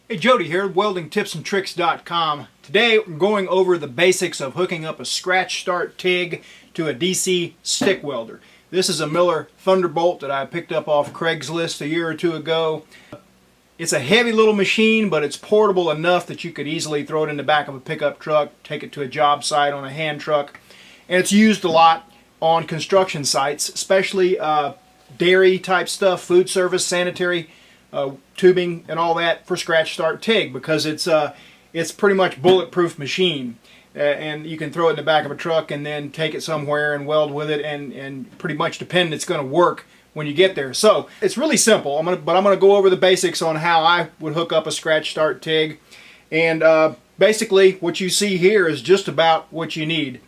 Hey, Jody here, weldingtipsandtricks.com. Today we're going over the basics of hooking up a scratch start TIG to a DC stick welder. This is a Miller Thunderbolt that I picked up off Craigslist a year or two ago. It's a heavy little machine, but it's portable enough that you could easily throw it in the back of a pickup truck, take it to a job site on a hand truck, and it's used a lot on construction sites, especially dairy type stuff, food service, sanitary, tubing and all that for scratch start TIG, because it's pretty much bulletproof machine, and you can throw it in the back of a truck and then take it somewhere and weld with it, and pretty much depend it's going to work when you get there. So it's really simple. I'm gonna go over the basics on how I would hook up a scratch start TIG, and basically what you see here is just about what you need: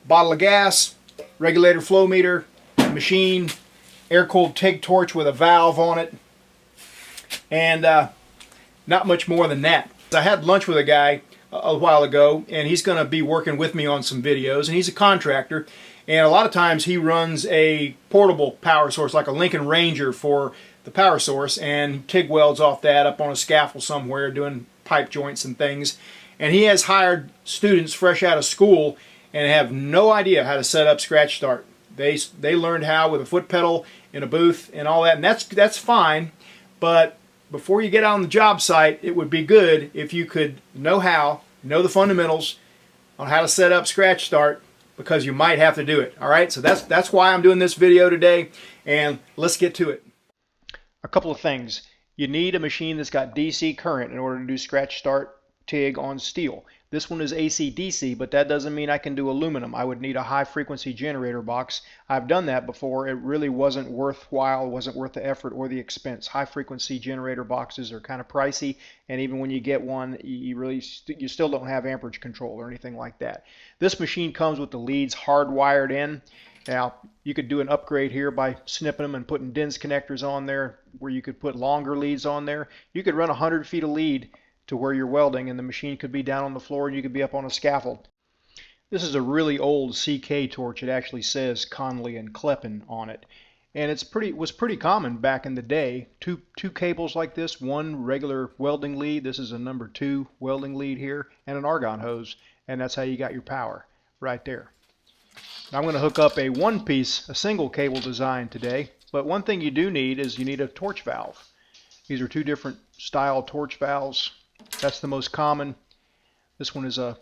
bottle of gas, regulator flow meter, machine, air-cooled TIG torch with a valve on it, and not much more than that. I had lunch with a guy a while ago, and he's going to be working with me on some videos, and he's a contractor, and a lot of times he runs a portable power source like a Lincoln Ranger for the power source, and TIG welds off that up on a scaffold somewhere doing pipe joints and things. And he has hired students fresh out of school and have no idea how to set up scratch start. They learned how with a foot pedal in a booth and all that, and that's fine. But before you get out on the job site, it would be good if you could know the fundamentals on how to set up scratch start, because you might have to do it. All right, so that's why I'm doing this video today, and let's get to it. A couple of things. You need a machine that's got DC current in order to do scratch start TIG on steel. This one is AC/DC, but that doesn't mean I can do aluminum. I would need a high frequency generator box. I've done that before. It really wasn't worthwhile, wasn't worth the effort or the expense. High frequency generator boxes are kind of pricey, and even when you get one, you still don't have amperage control or anything like that. This machine comes with the leads hardwired in. Now, you could do an upgrade here by snipping them and putting DINS connectors on there, where you could put longer leads on there. You could run 100 feet of lead to where you're welding, and the machine could be down on the floor and you could be up on a scaffold. This is a really old CK torch. It actually says Conley and Kleppen on it, and it was pretty common back in the day. Two cables like this, one regular welding lead, this is a number 2 welding lead here, and an argon hose, and that's how you got your power right there. Now I'm going to hook up a single cable design today, but one thing you do need is you need a torch valve. These are 2 different style torch valves. That's the most common. This one is a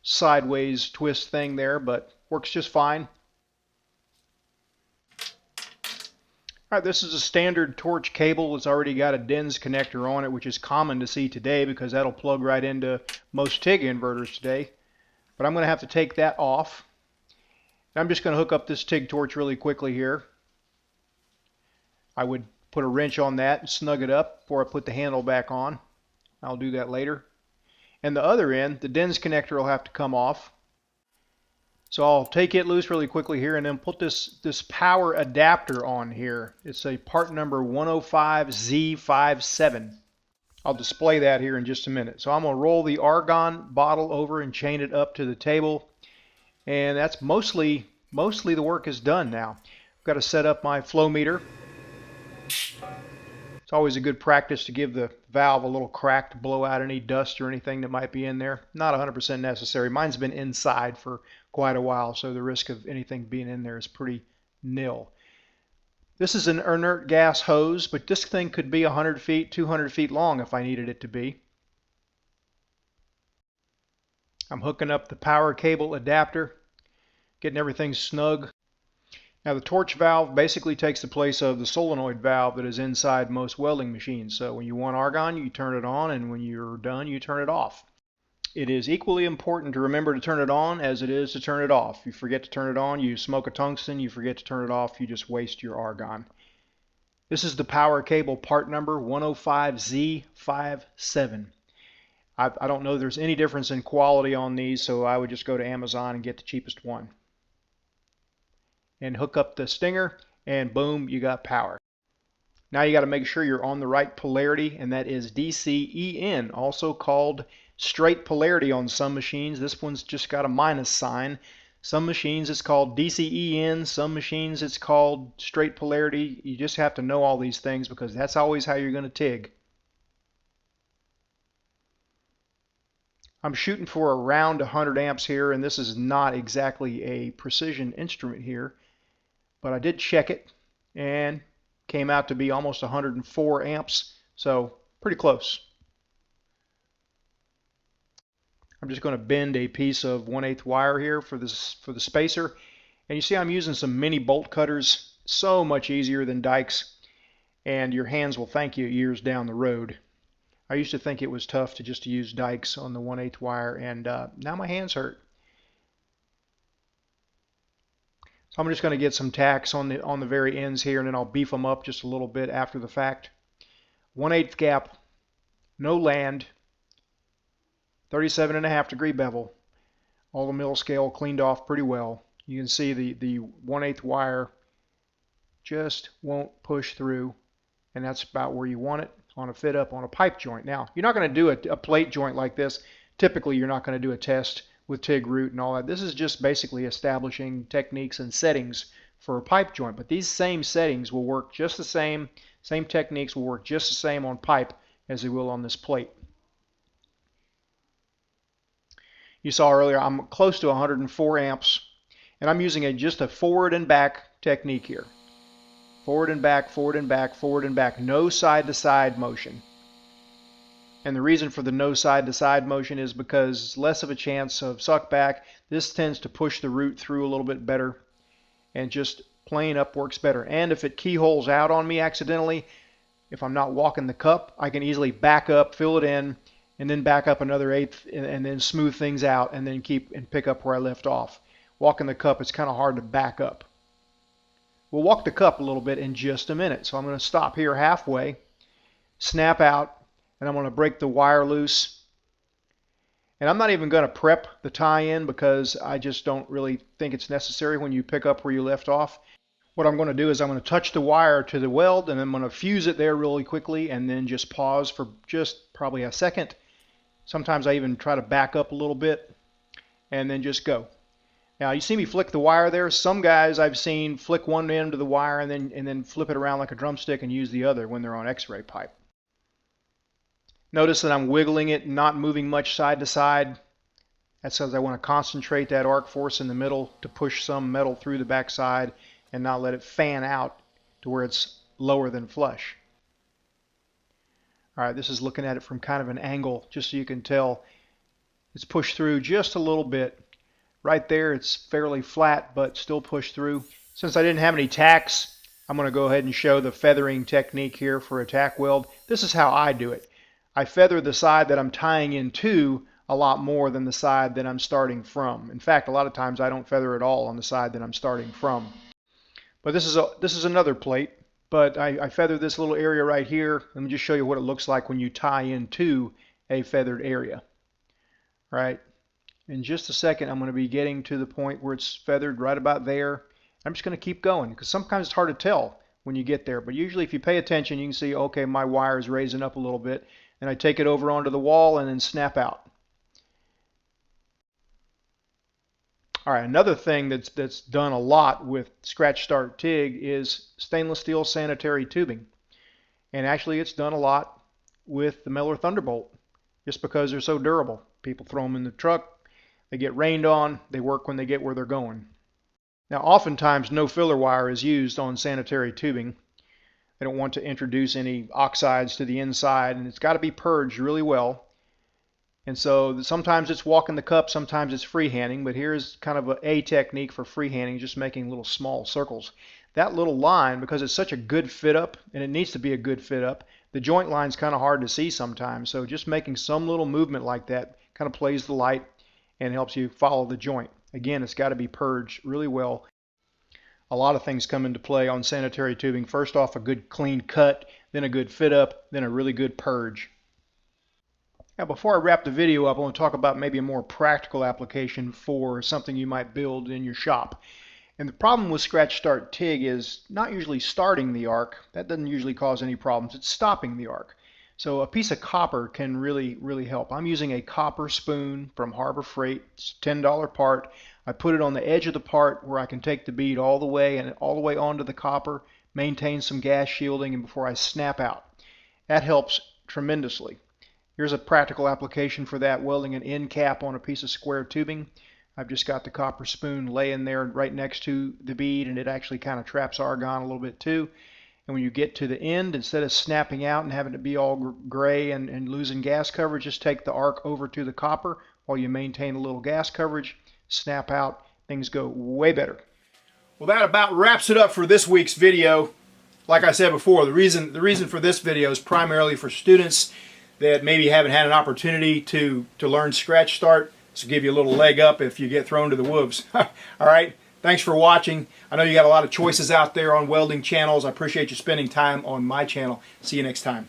sideways twist thing there, but works just fine. Alright, this is a standard torch cable. It's already got a DINS connector on it, which is common to see today because that'll plug right into most TIG inverters today. But I'm going to have to take that off. I'm just going to hook up this TIG torch really quickly here. I would put a wrench on that and snug it up before I put the handle back on. I'll do that later. And the other end, the DINS connector will have to come off. So I'll take it loose really quickly here and then put this power adapter on here. It's a part number 105Z57. I'll display that here in just a minute. So I'm going to roll the argon bottle over and chain it up to the table. And that's mostly the work is done now. I've got to set up my flow meter. It's always a good practice to give the valve a little crack to blow out any dust or anything that might be in there. Not 100% necessary. Mine's been inside for quite a while, so the risk of anything being in there is pretty nil. This is an inert gas hose, but this thing could be 100 feet, 200 feet long if I needed it to be. I'm hooking up the power cable adapter, getting everything snug. Now the torch valve basically takes the place of the solenoid valve that is inside most welding machines. So when you want argon, you turn it on, and when you're done, you turn it off. It is equally important to remember to turn it on as it is to turn it off. You forget to turn it on, you smoke a tungsten. You forget to turn it off, you just waste your argon. This is the power cable part number 105Z57. I don't know if there's any difference in quality on these, so I would just go to Amazon and get the cheapest one. And hook up the stinger, and boom, you got power. Now you got to make sure you're on the right polarity, and that is DCEN, also called straight polarity on some machines. This one's just got a minus sign. Some machines it's called DCEN, some machines it's called straight polarity. You just have to know all these things because that's always how you're going to TIG. I'm shooting for around 100 amps here, and this is not exactly a precision instrument here, but I did check it and came out to be almost 104 amps, so pretty close. I'm just going to bend a piece of 1/8 wire here for the spacer, and you see I'm using some mini bolt cutters. So much easier than dikes, and your hands will thank you years down the road. I used to think it was tough to just use dikes on the 1/8 wire, and now my hands hurt. So I'm just going to get some tacks on the very ends here, and then I'll beef them up just a little bit after the fact. 1/8 gap, no land, 37.5 degree bevel. All the mill scale cleaned off pretty well. You can see the 1/8 wire just won't push through, and that's about where you want it on a fit up on a pipe joint. Now, you're not going to do a plate joint like this. Typically, you're not going to do a test with TIG root and all that. This is just basically establishing techniques and settings for a pipe joint. But these same settings will work just the same techniques will work just the same on pipe as they will on this plate. You saw earlier I'm close to 104 amps, and I'm using just a forward and back technique here. Forward and back, forward and back, forward and back. No side-to-side motion. And the reason for the no side-to-side motion is because less of a chance of suck back. This tends to push the root through a little bit better, and just plain up works better. And if it keyholes out on me accidentally, if I'm not walking the cup, I can easily back up, fill it in, and then back up another eighth, and then smooth things out, and then keep and pick up where I left off. Walking the cup, it's kind of hard to back up. We'll walk the cup a little bit in just a minute. So I'm going to stop here halfway, snap out, and I'm going to break the wire loose. And I'm not even going to prep the tie-in because I just don't really think it's necessary when you pick up where you left off. What I'm going to do is I'm going to touch the wire to the weld, and I'm going to fuse it there really quickly, and then just pause for just probably a second. Sometimes I even try to back up a little bit and then just go. Now you see me flick the wire there. Some guys I've seen flick one end of the wire and then flip it around like a drumstick and use the other when they're on X-ray pipe. Notice that I'm wiggling it, not moving much side to side. That's because I want to concentrate that arc force in the middle to push some metal through the back side and not let it fan out to where it's lower than flush. All right, this is looking at it from kind of an angle, just so you can tell it's pushed through just a little bit. Right there, it's fairly flat, but still pushed through. Since I didn't have any tacks, I'm going to go ahead and show the feathering technique here for a tack weld. This is how I do it. I feather the side that I'm tying into a lot more than the side that I'm starting from. In fact, a lot of times I don't feather at all on the side that I'm starting from. But this is another plate. But I feathered this little area right here. Let me just show you what it looks like when you tie into a feathered area. Right? In just a second, I'm going to be getting to the point where it's feathered right about there. I'm just going to keep going because sometimes it's hard to tell when you get there. But usually if you pay attention, you can see, okay, my wire is raising up a little bit. And I take it over onto the wall and then snap out. All right, another thing that's done a lot with Scratch Start TIG is stainless steel sanitary tubing. And actually it's done a lot with the Miller Thunderbolt just because they're so durable. People throw them in the truck. They get rained on, they work when they get where they're going. Now oftentimes no filler wire is used on sanitary tubing. They don't want to introduce any oxides to the inside, and it's got to be purged really well. And so sometimes it's walking the cup, sometimes it's freehanding, but here's kind of a technique for freehanding, just making little small circles. That little line, because it's such a good fit up, and it needs to be a good fit up, the joint line's kind of hard to see sometimes. So just making some little movement like that kind of plays the light and helps you follow the joint. Again, it's got to be purged really well. A lot of things come into play on sanitary tubing. First off, a good clean cut, then a good fit up, then a really good purge. Now before I wrap the video up, I want to talk about maybe a more practical application for something you might build in your shop. And the problem with Scratch Start TIG is not usually starting the arc. That doesn't usually cause any problems. It's stopping the arc. So a piece of copper can really help. I'm using a copper spoon from Harbor Freight. It's a $10 part. I put it on the edge of the part where I can take the bead all the way onto the copper, maintain some gas shielding, and before I snap out. That helps tremendously. Here's a practical application for that, welding an end cap on a piece of square tubing. I've just got the copper spoon laying there right next to the bead, and it actually kind of traps argon a little bit too. And when you get to the end, instead of snapping out and having it be all gray and losing gas coverage, just take the arc over to the copper while you maintain a little gas coverage, snap out, things go way better. Well, that about wraps it up for this week's video. Like I said before, the reason for this video is primarily for students that maybe haven't had an opportunity to learn scratch start. This will give you a little leg up if you get thrown to the wolves. All right, thanks for watching. I know you got a lot of choices out there on welding channels. I appreciate you spending time on my channel. See you next time.